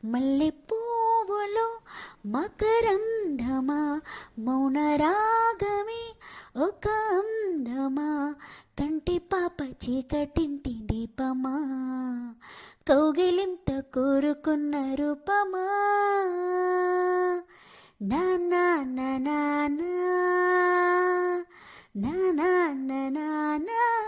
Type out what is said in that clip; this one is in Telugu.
మల్లె పువ్వులో మకరంధమా, మౌనరాగమే ఒక అందమా, కంటి పాప చీకటింటి దీపమా, కౌగిలింత కోరుకున్న రూపమా. నా నా నా నా నా నా నా నా నా.